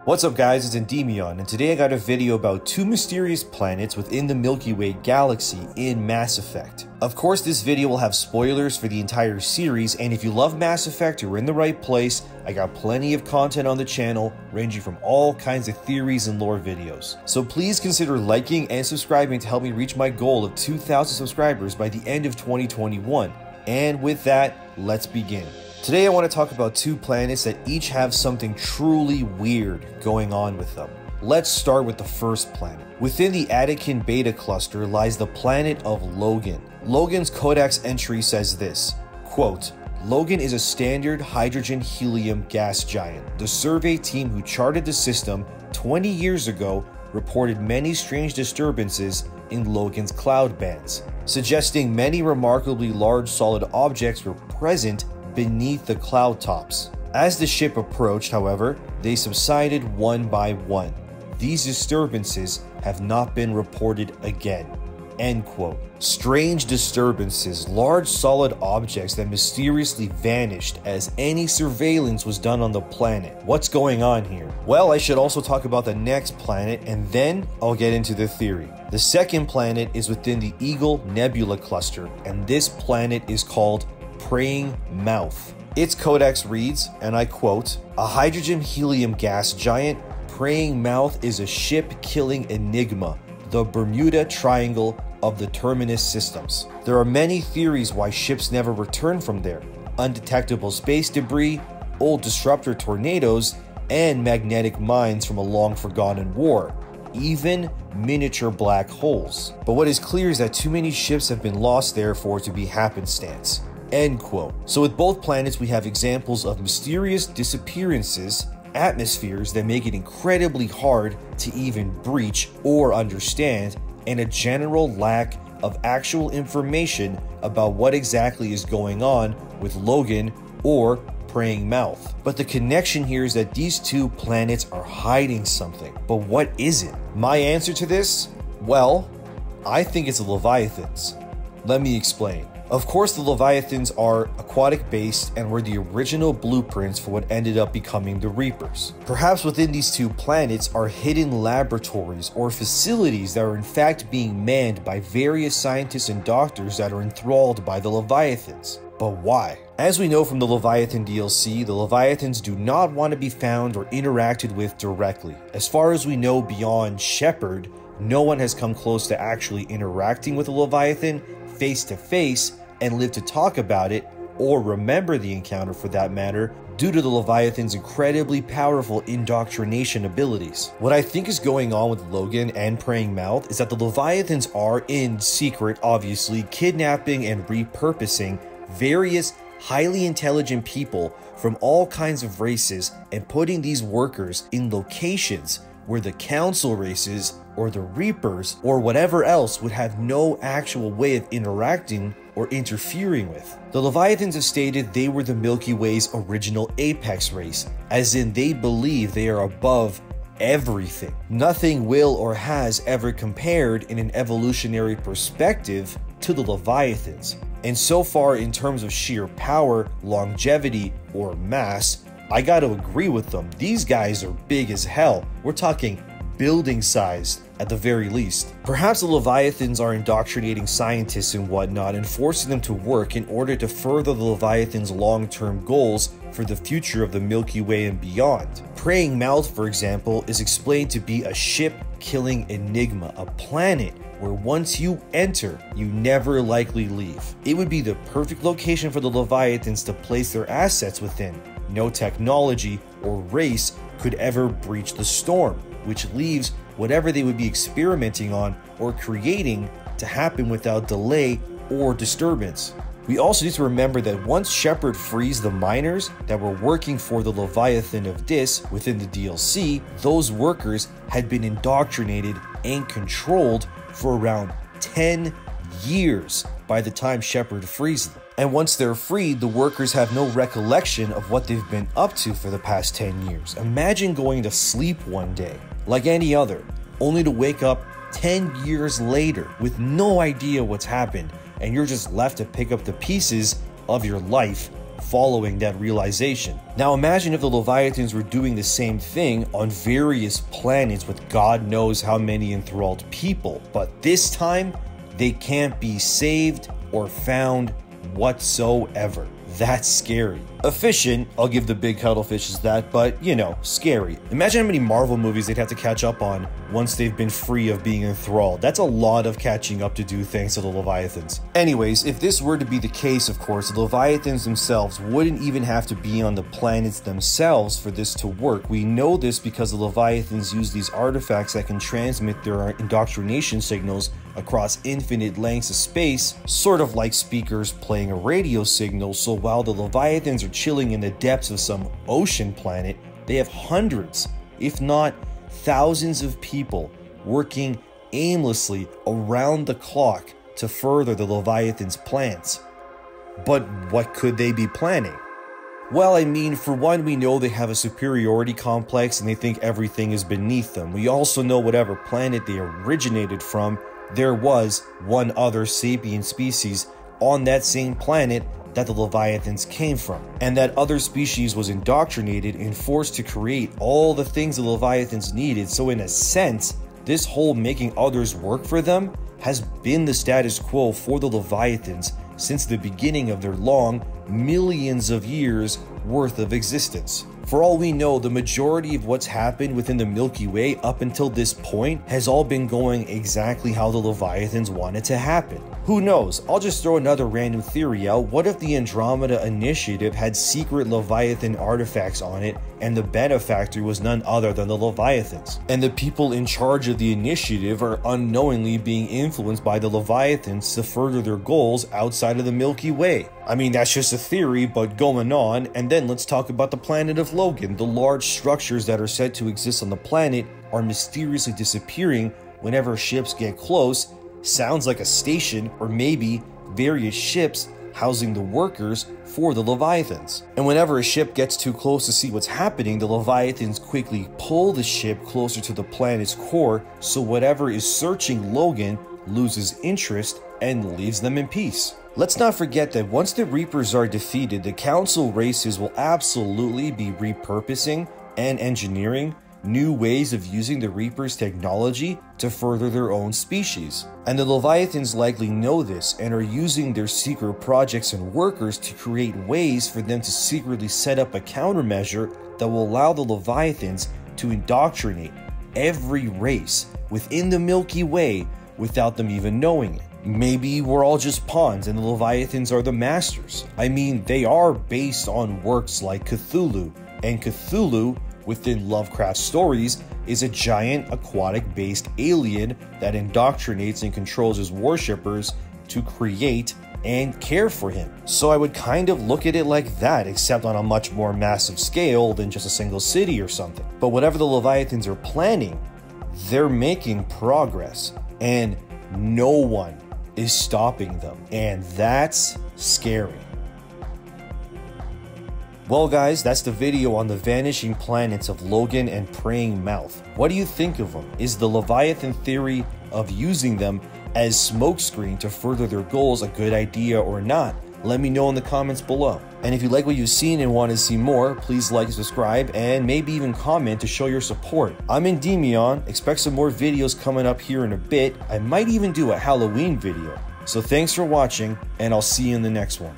What's up guys, it's Endymion, and today I got a video about two mysterious planets within the Milky Way galaxy in Mass Effect. Of course, this video will have spoilers for the entire series, and if you love Mass Effect, you're in the right place. I got plenty of content on the channel, ranging from all kinds of theories and lore videos. So please consider liking and subscribing to help me reach my goal of 2,000 subscribers by the end of 2021. And with that, let's begin. Today I want to talk about two planets that each have something truly weird going on with them. Let's start with the first planet. Within the Attican Beta cluster lies the planet of Logan. Logan's codex entry says this, quote, "Logan is a standard hydrogen-helium gas giant. The survey team who charted the system 20 years ago reported many strange disturbances in Logan's cloud bands, suggesting many remarkably large solid objects were present beneath the cloud tops. As the ship approached, however, they subsided one by one. These disturbances have not been reported again." End quote. Strange disturbances, large solid objects that mysteriously vanished as any surveillance was done on the planet. What's going on here? Well, I should also talk about the next planet, and then I'll get into the theory. The second planet is within the Eagle Nebula cluster, and this planet is called Preying Mouth. Its codex reads, and I quote, "A hydrogen-helium gas giant, Preying Mouth is a ship-killing enigma, the Bermuda Triangle of the Terminus systems. There are many theories why ships never return from there: undetectable space debris, old disruptor tornadoes, and magnetic mines from a long-forgotten war, even miniature black holes. But what is clear is that too many ships have been lost there for it to be happenstance." End quote. So with both planets, we have examples of mysterious disappearances, atmospheres that make it incredibly hard to even breach or understand, and a general lack of actual information about what exactly is going on with Logan or Preying Mouth. But the connection here is that these two planets are hiding something. But what is it? My answer to this? Well, I think it's the Leviathans. Let me explain. Of course, the Leviathans are aquatic-based and were the original blueprints for what ended up becoming the Reapers. Perhaps within these two planets are hidden laboratories or facilities that are in fact being manned by various scientists and doctors that are enthralled by the Leviathans. But why? As we know from the Leviathan DLC, the Leviathans do not want to be found or interacted with directly. As far as we know beyond Shepard, no one has come close to actually interacting with a Leviathan face to face and live to talk about it, or remember the encounter for that matter, due to the Leviathan's incredibly powerful indoctrination abilities. What I think is going on with Logan and Preying Mouth is that the Leviathans are, in secret obviously, kidnapping and repurposing various highly intelligent people from all kinds of races and putting these workers in locations where the Council races or the Reapers or whatever else would have no actual way of interacting or interfering with. The Leviathans have stated they were the Milky Way's original apex race, as in they believe they are above everything. Nothing will or has ever compared in an evolutionary perspective to the Leviathans. And so far, in terms of sheer power, longevity, or mass, I gotta agree with them. These guys are big as hell. We're talking building sized at the very least. Perhaps the Leviathans are indoctrinating scientists and whatnot and forcing them to work in order to further the Leviathans' long-term goals for the future of the Milky Way and beyond. Preying Mouth, for example, is explained to be a ship-killing enigma, a planet where once you enter, you never likely leave. It would be the perfect location for the Leviathans to place their assets within. No technology or race could ever breach the storm, which leaves whatever they would be experimenting on or creating to happen without delay or disturbance. We also need to remember that once Shepard frees the miners that were working for the Leviathan of Dis within the DLC, those workers had been indoctrinated and controlled for around 10 years by the time Shepard frees them. And once they're freed, the workers have no recollection of what they've been up to for the past 10 years. Imagine going to sleep one day, like any other, only to wake up 10 years later with no idea what's happened, and you're just left to pick up the pieces of your life following that realization. Now imagine if the Leviathans were doing the same thing on various planets with God knows how many enthralled people, but this time they can't be saved or found whatsoever. That's scary. Efficient, I'll give the big cuttlefishes that, but you know, scary. Imagine how many Marvel movies they'd have to catch up on once they've been free of being enthralled. That's a lot of catching up to do thanks to the Leviathans. Anyways, if this were to be the case, of course, the Leviathans themselves wouldn't even have to be on the planets themselves for this to work. We know this because the Leviathans use these artifacts that can transmit their indoctrination signals across infinite lengths of space, sort of like speakers playing a radio signal. So while the Leviathans are chilling in the depths of some ocean planet, they have hundreds, if not thousands of people working aimlessly around the clock to further the Leviathans' plans. But what could they be planning? Well, I mean, for one, we know they have a superiority complex and they think everything is beneath them. We also know whatever planet they originated from, there was one other sapient species on that same planet that the Leviathans came from. And that other species was indoctrinated and forced to create all the things the Leviathans needed. So in a sense, this whole making others work for them has been the status quo for the Leviathans since the beginning of their long, millions of years worth of existence. For all we know, the majority of what's happened within the Milky Way up until this point has all been going exactly how the Leviathans want it to happen. Who knows? I'll just throw another random theory out. What if the Andromeda Initiative had secret Leviathan artifacts on it and the benefactor was none other than the Leviathans? And the people in charge of the initiative are unknowingly being influenced by the Leviathans to further their goals outside of the Milky Way. I mean, that's just a theory, but going on. And then let's talk about the planet of Logan. The large structures that are said to exist on the planet are mysteriously disappearing whenever ships get close. Sounds like a station, or maybe various ships housing the workers for the Leviathans. And whenever a ship gets too close to see what's happening, the Leviathans quickly pull the ship closer to the planet's core, so whatever is searching Logan loses interest and leaves them in peace. Let's not forget that once the Reapers are defeated, the Council races will absolutely be repurposing and engineering new ways of using the Reapers' technology to further their own species. And the Leviathans likely know this and are using their secret projects and workers to create ways for them to secretly set up a countermeasure that will allow the Leviathans to indoctrinate every race within the Milky Way without them even knowing it. Maybe we're all just pawns and the Leviathans are the masters. I mean, they are based on works like Cthulhu, and Cthulhu within Lovecraft's stories is a giant aquatic-based alien that indoctrinates and controls his worshippers to create and care for him. So I would kind of look at it like that, except on a much more massive scale than just a single city or something. But whatever the Leviathans are planning, they're making progress, and no one is stopping them, and that's scary. Well guys, that's the video on the vanishing planets of Logan and Preying Mouth. What do you think of them? Is the Leviathan theory of using them as smokescreen to further their goals a good idea or not? Let me know in the comments below. And if you like what you've seen and want to see more, please like and subscribe, and maybe even comment to show your support. I'm ENDYMION, expect some more videos coming up here in a bit. I might even do a Halloween video. So thanks for watching, and I'll see you in the next one.